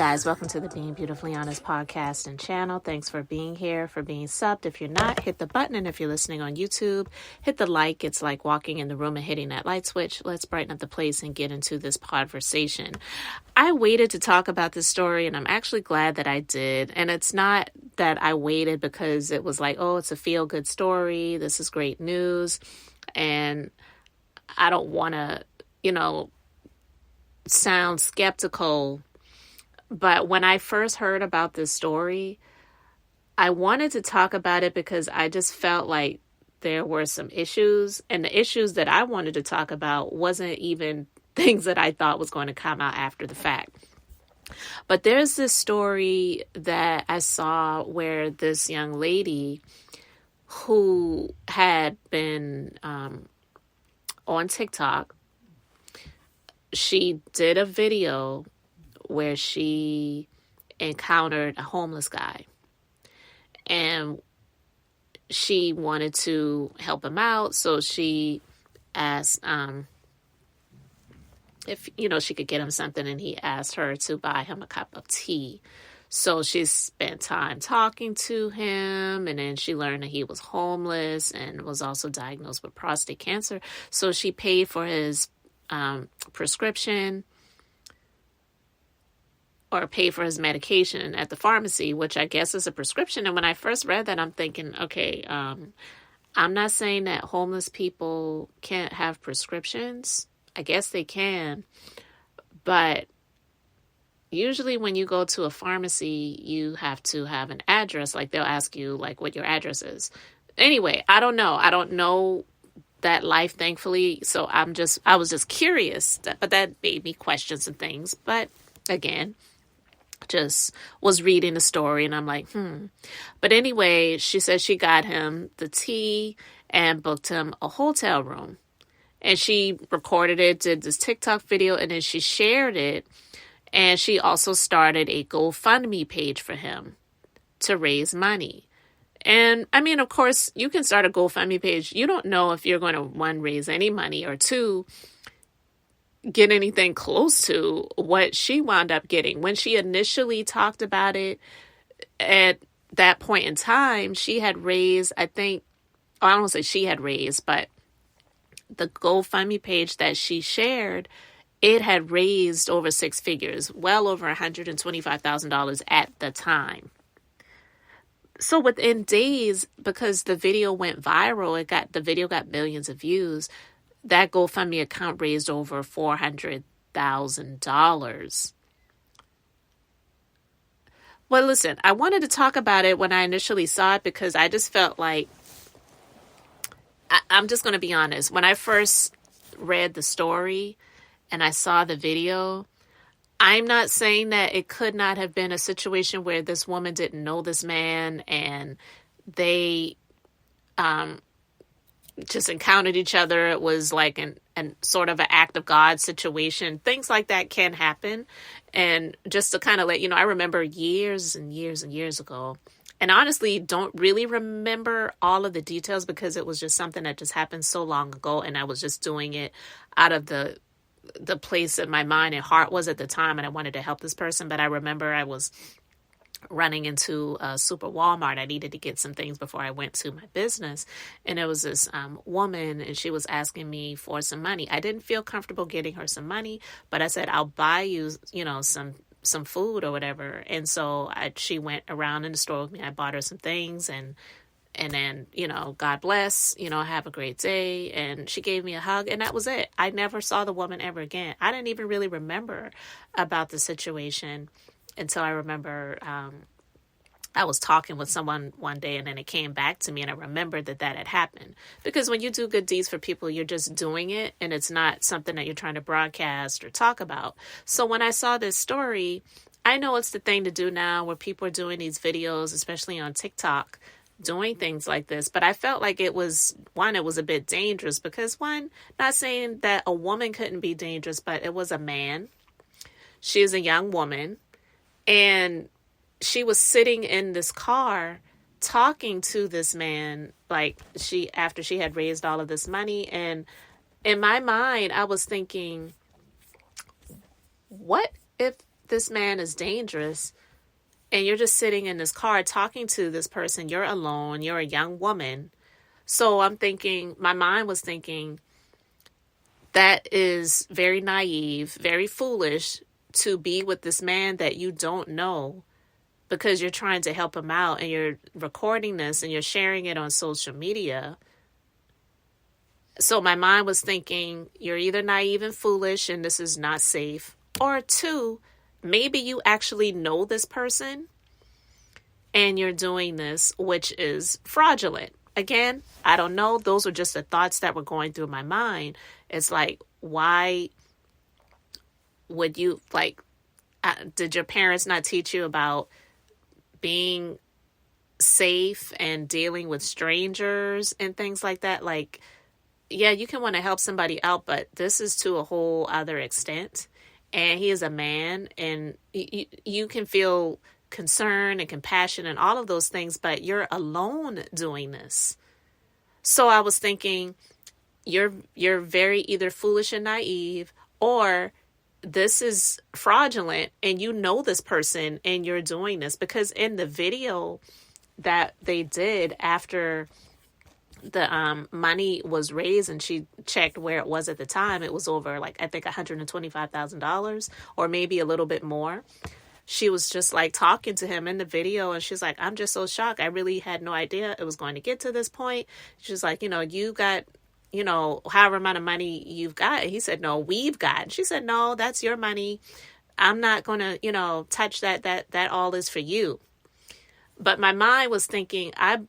guys, welcome to the Being Beautifully Honest podcast and channel. Thanks for being here, for being subbed. If you're not, hit the button. And if you're listening on YouTube, hit the like. It's like walking in the room and hitting that light switch. Let's brighten up the place and get into this conversation. I waited to talk about this story, and I'm actually glad that I did. And it's not that I waited because it was like, oh, it's a feel-good story. This is great news. And I don't want to, sound skeptical. But when I first heard about this story, I wanted to talk about it because I just felt like there were some issues. And the issues that I wanted to talk about wasn't even things that I thought was going to come out after the fact. But there's this story that I saw where this young lady who had been on TikTok, she did a video where she encountered a homeless guy and she wanted to help him out. So she asked if, she could get him something, and he asked her to buy him a cup of tea. So she spent time talking to him, and then she learned that he was homeless and was also diagnosed with prostate cancer. So she paid for his prescription, or pay for his medication at the pharmacy, which I guess is a prescription. And when I first read that, I'm thinking, okay, I'm not saying that homeless people can't have prescriptions. I guess they can. But usually when you go to a pharmacy, you have to have an address. Like they'll ask you like what your address is. Anyway, I don't know. I don't know that life, thankfully. So I was just curious, but that made me question some things. But again, just was reading the story and I'm like, But anyway, she said she got him the tea and booked him a hotel room. And she recorded it, did this TikTok video, and then she shared it. And she also started a GoFundMe page for him to raise money. And I mean, of course, you can start a GoFundMe page. You don't know if you're going to, one, raise any money, or two, get anything close to what she wound up getting. When she initially talked about it at that point in time, she had raised, I don't want to say she had raised, but the GoFundMe page that she shared, it had raised over six figures, well over $125,000 at the time. So within days, because the video went viral, the video got millions of views. That GoFundMe account raised over $400,000. Well, listen, I wanted to talk about it when I initially saw it because I just felt like, I'm just going to be honest. When I first read the story and I saw the video, I'm not saying that it could not have been a situation where this woman didn't know this man and they just encountered each other. It was like an sort of an act of God situation. Things like that can happen. And just to kind of let you know, I remember years and years and years ago, and honestly don't really remember all of the details because it was just something that just happened so long ago. And I was just doing it out of the place that my mind and heart was at the time. And I wanted to help this person. But I remember I was running into a super Walmart. I needed to get some things before I went to my business. And there was this woman, and she was asking me for some money. I didn't feel comfortable getting her some money, but I said, I'll buy you, some food or whatever. And so she went around in the store with me. I bought her some things and then, God bless, have a great day. And she gave me a hug, and that was it. I never saw the woman ever again. I didn't even really remember about the situation until I remember I was talking with someone one day, and then it came back to me, and I remembered that had happened. Because when you do good deeds for people, you're just doing it, and it's not something that you're trying to broadcast or talk about. So when I saw this story, I know it's the thing to do now where people are doing these videos, especially on TikTok, doing things like this. But I felt like it was a bit dangerous because not saying that a woman couldn't be dangerous, but it was a man. She is a young woman. And she was sitting in this car talking to this man, after she had raised all of this money. And in my mind, I was thinking, what if this man is dangerous, and you're just sitting in this car talking to this person. You're alone. You're a young woman. So I'm thinking, my mind was thinking, that is very naive, very foolish to be with this man that you don't know because you're trying to help him out, and you're recording this and you're sharing it on social media. So my mind was thinking, you're either naive and foolish and this is not safe, or two, maybe you actually know this person and you're doing this, which is fraudulent. Again, I don't know. Those were just the thoughts that were going through my mind. It's like, why would you, like, did your parents not teach you about being safe and dealing with strangers and things like that? Like, yeah, you can want to help somebody out, but this is to a whole other extent. And he is a man, and you can feel concern and compassion and all of those things, but you're alone doing this. So I was thinking, you're very either foolish and naive, or this is fraudulent and you know this person and you're doing this. Because in the video that they did after the money was raised, and she checked where it was at the time, it was over, like, I think $125,000 or maybe a little bit more. She was just like talking to him in the video, and she's like, I'm just so shocked. I really had no idea it was going to get to this point. She's like, you got, however amount of money you've got. And he said, no, we've got. She said, no, that's your money. I'm not going to, touch that. That all is for you. But my mind was thinking, I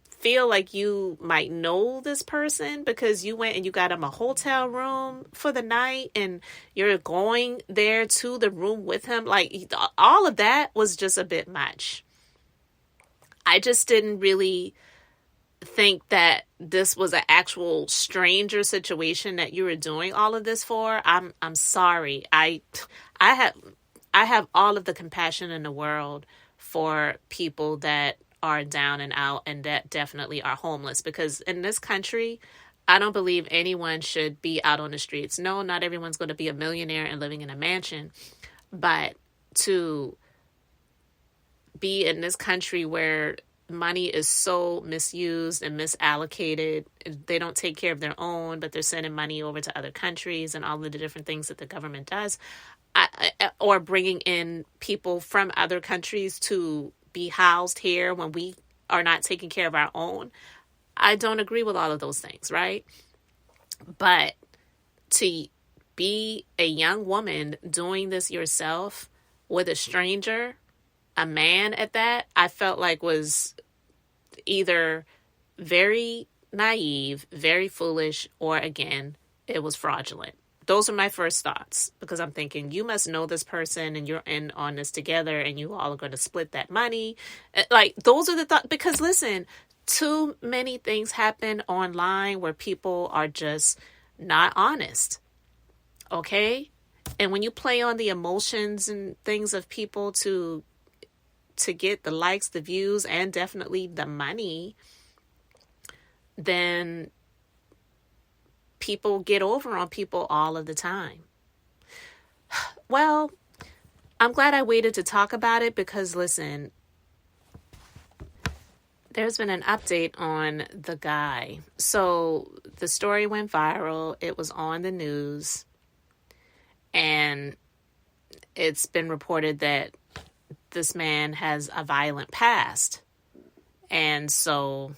feel like you might know this person because you went and you got him a hotel room for the night, and you're going there to the room with him. Like, all of that was just a bit much. I just didn't really think that this was an actual stranger situation that you were doing all of this for. I'm sorry. I have all of the compassion in the world for people that are down and out and that definitely are homeless, because in this country, I don't believe anyone should be out on the streets. No, not everyone's going to be a millionaire and living in a mansion, but to be in this country where money is so misused and misallocated, they don't take care of their own, but they're sending money over to other countries and all of the different things that the government does, or bringing in people from other countries to be housed here when we are not taking care of our own. I don't agree with all of those things, right? But to be a young woman doing this yourself with a stranger, a man at that, I felt like was either very naive, very foolish, or again, it was fraudulent. Those are my first thoughts, because I'm thinking, you must know this person and you're in on this together and you all are going to split that money. Like, those are the thoughts, because listen, too many things happen online where people are just not honest. Okay? And when you play on the emotions and things of people to get the likes, the views, and definitely the money, then people get over on people all of the time. Well, I'm glad I waited to talk about it, because listen, there's been an update on the guy. So the story went viral. It was on the news, and it's been reported that this man has a violent past. And so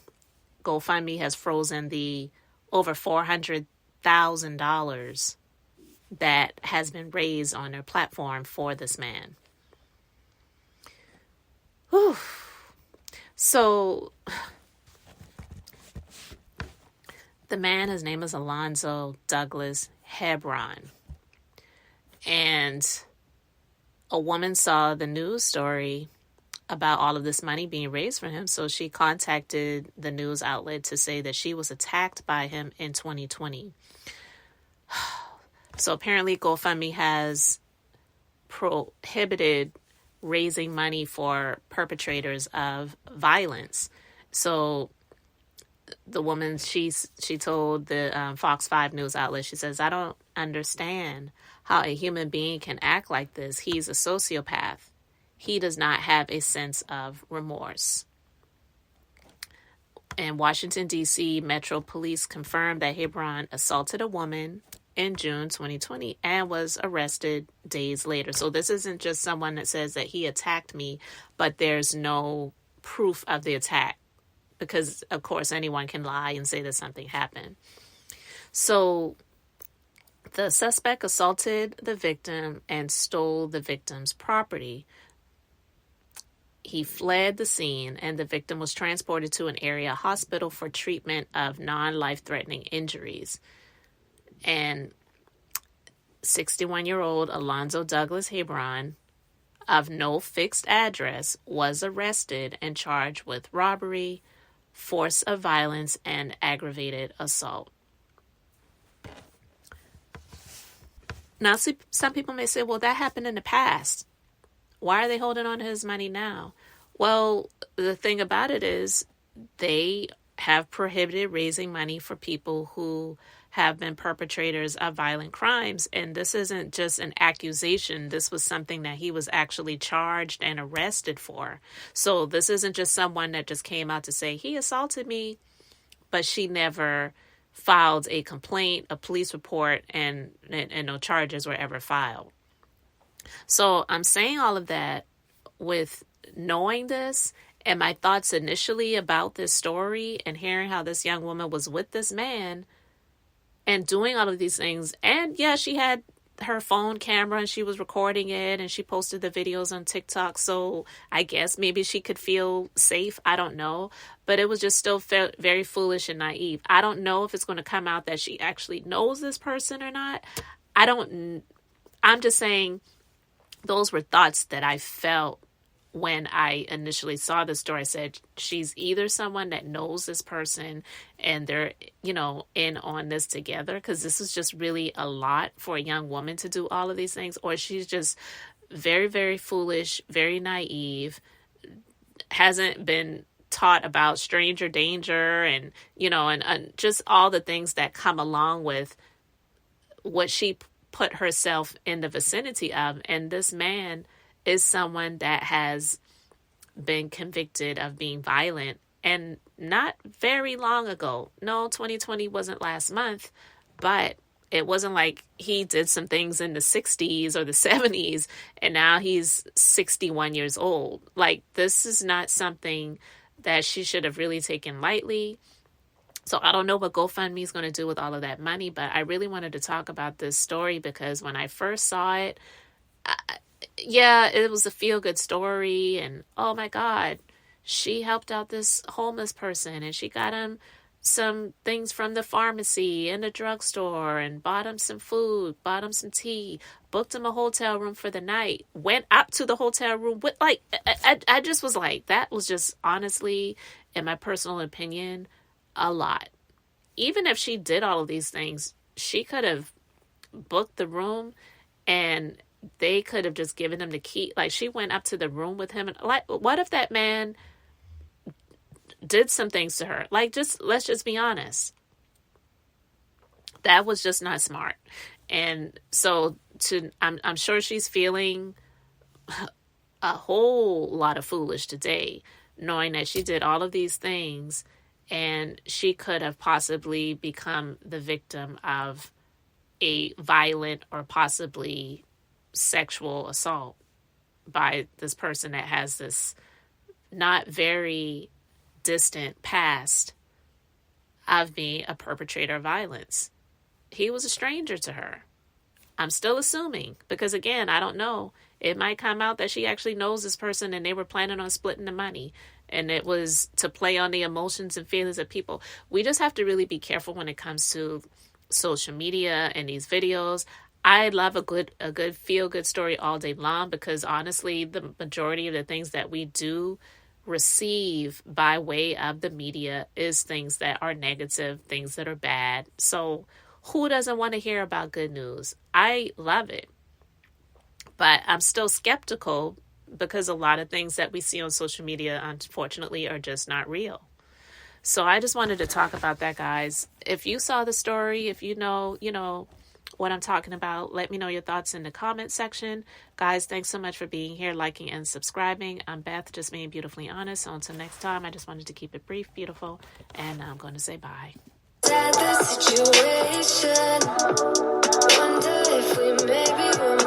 GoFundMe has frozen the over $400,000 that has been raised on their platform for this man. Whew. So the man, his name is alonzodouglashebron. And a woman saw the news story about all of this money being raised for him. So she contacted the news outlet to say that she was attacked by him in 2020. So apparently GoFundMe has prohibited raising money for perpetrators of violence. So the woman, she told the Fox 5 news outlet, she says, I don't understand how a human being can act like this. He's a sociopath. He does not have a sense of remorse. In Washington, D.C., Metro Police confirmed that Hebron assaulted a woman in June 2020 and was arrested days later. So this isn't just someone that says that he attacked me, but there's no proof of the attack because, of course, anyone can lie and say that something happened. So the suspect assaulted the victim and stole the victim's property. He fled the scene, and the victim was transported to an area hospital for treatment of non-life-threatening injuries. And 61-year-old Alonzo Douglas Hebron, of no fixed address, was arrested and charged with robbery, force of violence, and aggravated assault. Now, some people may say, well, that happened in the past. Why are they holding on to his money now? Well, the thing about it is they have prohibited raising money for people who have been perpetrators of violent crimes. And this isn't just an accusation. This was something that he was actually charged and arrested for. So this isn't just someone that just came out to say, he assaulted me, but she never filed a complaint, a police report, and no charges were ever filed. So I'm saying all of that with knowing this and my thoughts initially about this story and hearing how this young woman was with this man and doing all of these things. And yeah, she had her phone camera and she was recording it and she posted the videos on TikTok. So I guess maybe she could feel safe. I don't know. But it was just still very foolish and naive. I don't know if it's going to come out that she actually knows this person or not. I'm just saying those were thoughts that I felt when I initially saw the story. I said, she's either someone that knows this person and they're, in on this together, because this is just really a lot for a young woman to do all of these things, or she's just very, very foolish, very naive, hasn't been taught about stranger danger and just all the things that come along with what she put herself in the vicinity of. And this man is someone that has been convicted of being violent, and not very long ago. No, 2020 wasn't last month, but it wasn't like he did some things in the 60s or the 70s and now he's 61 years old. Like, this is not something that she should have really taken lightly. So I don't know what GoFundMe is going to do with all of that money, but I really wanted to talk about this story because when I first saw it, it was a feel-good story, and oh my God, she helped out this homeless person, and she got him some things from the pharmacy and the drugstore, and bought him some food, bought him some tea, booked him a hotel room for the night, went up to the hotel room with, I just was like, that was just honestly, in my personal opinion, a lot. Even if she did all of these things, she could have booked the room and they could have just given him the key. Like, she went up to the room with him. And what if that man did some things to her? Let's just be honest. That was just not smart. And so I'm sure she's feeling a whole lot of foolish today, knowing that she did all of these things and she could have possibly become the victim of a violent or possibly sexual assault by this person that has this not very distant past of being a perpetrator of violence. He was a stranger to her. I'm still assuming, because again, I don't know. It might come out that she actually knows this person and they were planning on splitting the money, and it was to play on the emotions and feelings of people. We just have to really be careful when it comes to social media and these videos. I love a good feel-good story all day long, because honestly, the majority of the things that we do receive by way of the media is things that are negative, things that are bad. So who doesn't want to hear about good news? I love it. But I'm still skeptical because a lot of things that we see on social media, unfortunately, are just not real. So I just wanted to talk about that, guys. If you saw the story, if you know, what I'm talking about, let me know your thoughts in the comment section. Guys, thanks so much for being here, liking, and subscribing. I'm Beth, just being beautifully honest. So until next time, I just wanted to keep it brief, beautiful, and I'm going to say bye. Situation. Wonder if we maybe were